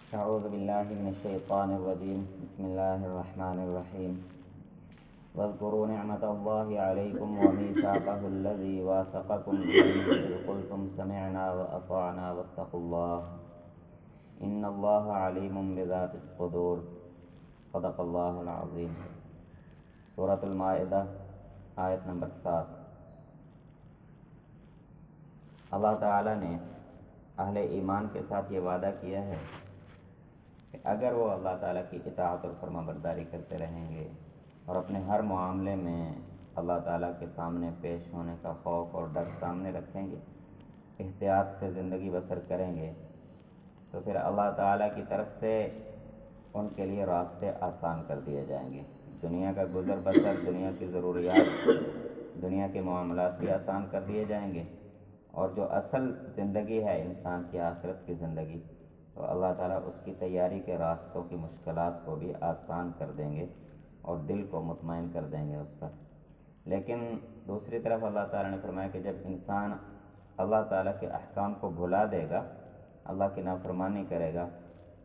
أعوذ بالله من الشيطان الرجيم بسم الله الرحمن الرحيم واذكروا نعمة الله عليكم وميثاقه الذي واثقكم به إذ قلتم سمعنا وأطعنا واتقوا الله إن الله عليم بذات الصدور صدق الله العظيم۔ سورۃ المائدہ آیت نمبر 7۔ اللہ تعالیٰ نے اہل ایمان کے ساتھ یہ وعدہ کیا ہے کہ اگر وہ اللہ تعالیٰ کی اطاعت اور فرما برداری کرتے رہیں گے اور اپنے ہر معاملے میں اللہ تعالیٰ کے سامنے پیش ہونے کا خوف اور ڈر سامنے رکھیں گے، احتیاط سے زندگی بسر کریں گے، تو پھر اللہ تعالیٰ کی طرف سے ان کے لیے راستے آسان کر دیے جائیں گے۔ دنیا کا گزر بسر، دنیا کی ضروریات، دنیا کے معاملات بھی آسان کر دیے جائیں گے، اور جو اصل زندگی ہے انسان کی آخرت کی زندگی، تو اللہ تعالیٰ اس کی تیاری کے راستوں کی مشکلات کو بھی آسان کر دیں گے اور دل کو مطمئن کر دیں گے اس پر۔ لیکن دوسری طرف اللہ تعالیٰ نے فرمایا کہ جب انسان اللہ تعالیٰ کے احکام کو بھلا دے گا، اللہ کی نافرمانی کرے گا،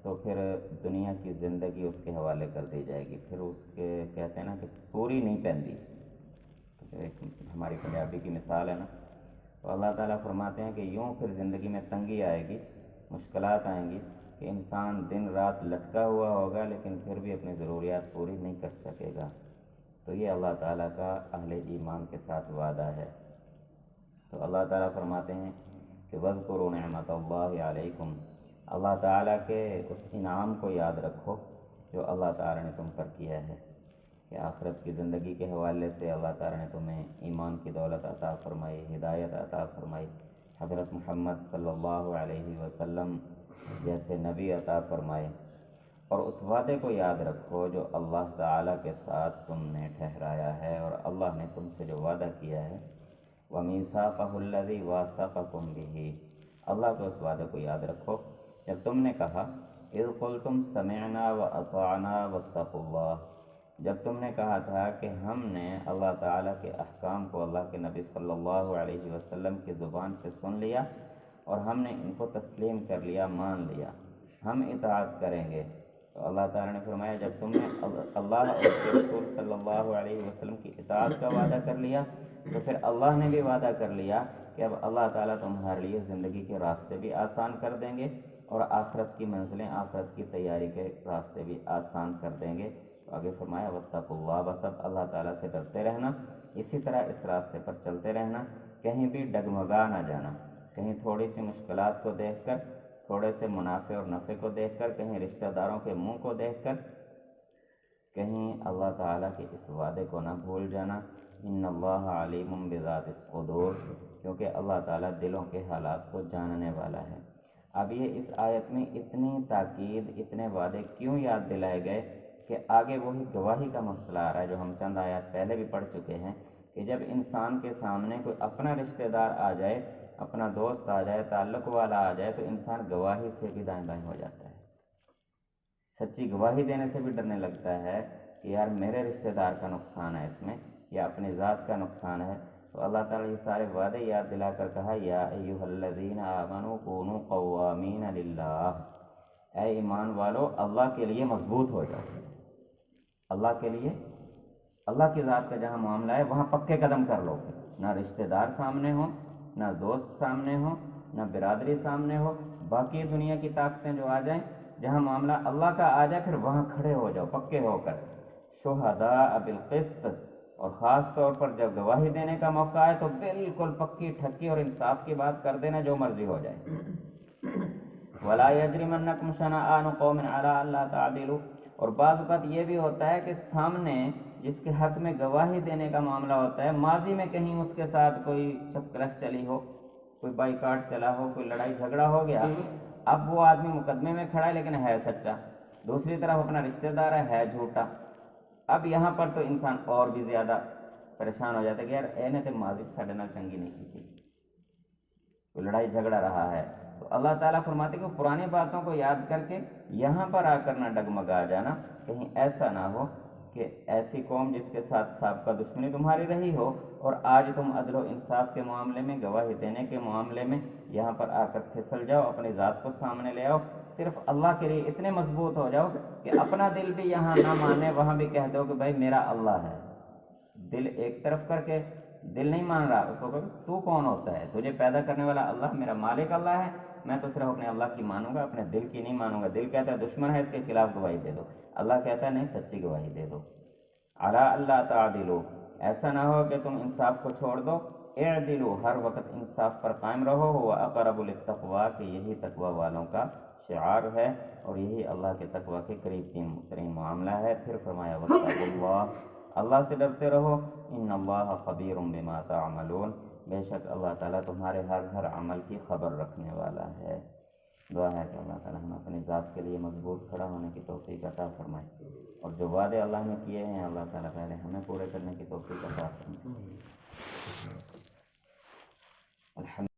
تو پھر دنیا کی زندگی اس کے حوالے کر دی جائے گی، پھر اس کے کہتے ہیں نا کہ پوری نہیں پہنتی، ایک ہماری پنجابی کی مثال ہے نا، تو اللہ تعالیٰ فرماتے ہیں کہ یوں پھر زندگی میں تنگی آئے گی، مشکلات آئیں گی کہ انسان دن رات لٹکا ہوا ہوگا لیکن پھر بھی اپنی ضروریات پوری نہیں کر سکے گا۔ تو یہ اللہ تعالیٰ کا اہل ایمان کے ساتھ وعدہ ہے۔ تو اللہ تعالیٰ فرماتے ہیں کہ وَاذْكُرُوا نِعْمَةَ اللَّهِ عَلَيْكُمْ، اللہ تعالیٰ کے اس انعام کو یاد رکھو جو اللہ تعالیٰ نے تم پر کیا ہے، کہ آخرت کی زندگی کے حوالے سے اللہ تعالیٰ نے تمہیں ایمان کی دولت عطا فرمائی، ہدایت عطا فرمائی، حضرت محمد صلی اللہ علیہ وسلم جیسے نبی عطا فرمائے، اور اس وعدے کو یاد رکھو جو اللہ تعالیٰ کے ساتھ تم نے ٹھہرایا ہے، اور اللہ نے تم سے جو وعدہ کیا ہے، وَمِيثَاقَهُ الَّذِي وَاثَقَكُم بِهِ، اللہ کے اس وعدے کو یاد رکھو جب تم نے کہا اِذْ قُلْتُمْ سَمِعْنَا وَأَطَعْنَا وَاتَّقُوا اللَّهَ، جب تم نے کہا تھا کہ ہم نے اللہ تعالیٰ کے احکام کو اللہ کے نبی صلی اللہ علیہ وسلم کی زبان سے سن لیا اور ہم نے ان کو تسلیم کر لیا، مان لیا، ہم اطاعت کریں گے، تو اللہ تعالیٰ نے فرمایا جب تم نے اللہ اور اس کے رسول صلی اللہ علیہ وسلم کی اطاعت کا وعدہ کر لیا، تو پھر اللہ نے بھی وعدہ کر لیا کہ اب اللہ تعالیٰ تمہارے لیے زندگی کے راستے بھی آسان کر دیں گے اور آخرت کی منزلیں، آخرت کی تیاری کے راستے بھی آسان کر دیں گے۔ تو آگے فرمایا واتقوا اللہ، بس اب اللہ تعالیٰ سے ڈرتے رہنا، اسی طرح اس راستے پر چلتے رہنا، کہیں بھی ڈگمگا نہ جانا، کہیں تھوڑی سی مشکلات کو دیکھ کر، تھوڑے سے منافع اور نفع کو دیکھ کر، کہیں رشتہ داروں کے منہ کو دیکھ کر، کہیں اللہ تعالیٰ کے اس وعدے کو نہ بھول جانا، ان اللہ علیم بذات الصدور، کیونکہ اللہ تعالیٰ دلوں کے حالات کو جاننے والا ہے۔ اب یہ اس آیت میں اتنی تاکید، اتنے وعدے کیوں یاد دلائے گئے کہ آگے وہی گواہی کا مسئلہ آ رہا ہے جو ہم چند آیات پہلے بھی پڑھ چکے ہیں، کہ جب انسان کے سامنے کوئی اپنا رشتہ دار آ جائے، اپنا دوست آ جائے، تعلق والا آ جائے، تو انسان گواہی سے بھی دائیں بائیں ہو جاتا ہے، سچی گواہی دینے سے بھی ڈرنے لگتا ہے کہ یار میرے رشتہ دار کا نقصان ہے اس میں، یا اپنی ذات کا نقصان ہے۔ تو اللہ تعالیٰ یہ سارے وعدے یاد دلا کر کہا یا ایھا الذین آمنوا کونوا قوامین للہ، اے ایمان والو اللہ کے لیے مضبوط ہو جاؤ، اللہ کے لیے، اللہ کی ذات کا جہاں معاملہ ہے وہاں پکے قدم کر لو، نہ رشتہ دار سامنے ہو، نہ دوست سامنے ہو، نہ برادری سامنے ہو، باقی دنیا کی طاقتیں جو آ جائیں، جہاں معاملہ اللہ کا آ جائے پھر وہاں کھڑے ہو جاؤ پکے ہو کر، شہداء بالقسط، اور خاص طور پر جب گواہی دینے کا موقع آئے تو بالکل پکی ٹھکی اور انصاف کی بات کر دینا، جو مرضی ہو جائے۔ وَلَا يَجْرِمَنَّكُمْ شَنَآنُ قَوْمٍ عَلَىٰ أَلَّا تَعْدِلُوا، اور بعض اوقات یہ بھی ہوتا ہے کہ سامنے جس کے حق میں گواہی دینے کا معاملہ ہوتا ہے، ماضی میں کہیں اس کے ساتھ کوئی چپکلش چلی ہو، کوئی بائیکاٹ چلا ہو، کوئی لڑائی جھگڑا ہو گیا، اب وہ آدمی مقدمے میں کھڑا ہے لیکن ہے سچا، دوسری طرف اپنا رشتہ دار ہے جھوٹا، اب یہاں پر تو انسان اور بھی زیادہ پریشان ہو جاتا ہے کہ یار اے نے تو ماضی ساڈے نال چنگی نہیں کی تھی، کوئی لڑائی جھگڑا رہا ہے، تو اللہ تعالیٰ فرماتے کہ پرانی باتوں کو یاد کر کے یہاں پر آ کر نہ ڈگمگا جانا، کہیں ایسا نہ ہو کہ ایسی قوم جس کے ساتھ سابقہ دشمنی تمہاری رہی ہو، اور آج تم عدل و انصاف کے معاملے میں، گواہی دینے کے معاملے میں یہاں پر آ کر پھسل جاؤ، اپنی ذات کو سامنے لے آؤ، صرف اللہ کے لیے اتنے مضبوط ہو جاؤ کہ اپنا دل بھی یہاں نہ مانے، وہاں بھی کہہ دو کہ بھائی میرا اللہ ہے۔ دل ایک طرف کر کے، دل نہیں مان رہا، اس کو کہ تو کون ہوتا ہے؟ تجھے پیدا کرنے والا اللہ، میرا مالک اللہ ہے، میں تو صرف اپنے اللہ کی مانوں گا، اپنے دل کی نہیں مانوں گا۔ دل کہتا ہے دشمن ہے، اس کے خلاف گواہی دے دو، اللہ کہتا ہے نہیں، سچی گواہی دے دو۔ علی اللہ تعدلوا، ایسا نہ ہو کہ تم انصاف کو چھوڑ دو، اعدلوا، ہر وقت انصاف پر قائم رہو، ہو اقرب للتقوی، کہ یہی تقوی والوں کا شعار ہے اور یہی اللہ کے تقوی کے قریب ترین معاملہ ہے۔ پھر فرمایا واتقوا اللہ، اللہ سے ڈرتے رہو، ان اللہ خبیر بما تعملون، بے شک اللہ تعالیٰ تمہارے ہر عمل کی خبر رکھنے والا ہے۔ دعا ہے کہ اللہ تعالیٰ ہمیں اپنی ذات کے لیے مضبوط کھڑا ہونے کی توفیق عطا فرمائے، اور جو وعدے اللہ نے کیے ہیں اللہ تعالیٰ پہلے ہمیں پورے کرنے کی توفیق عطا فرمائے۔ الحمد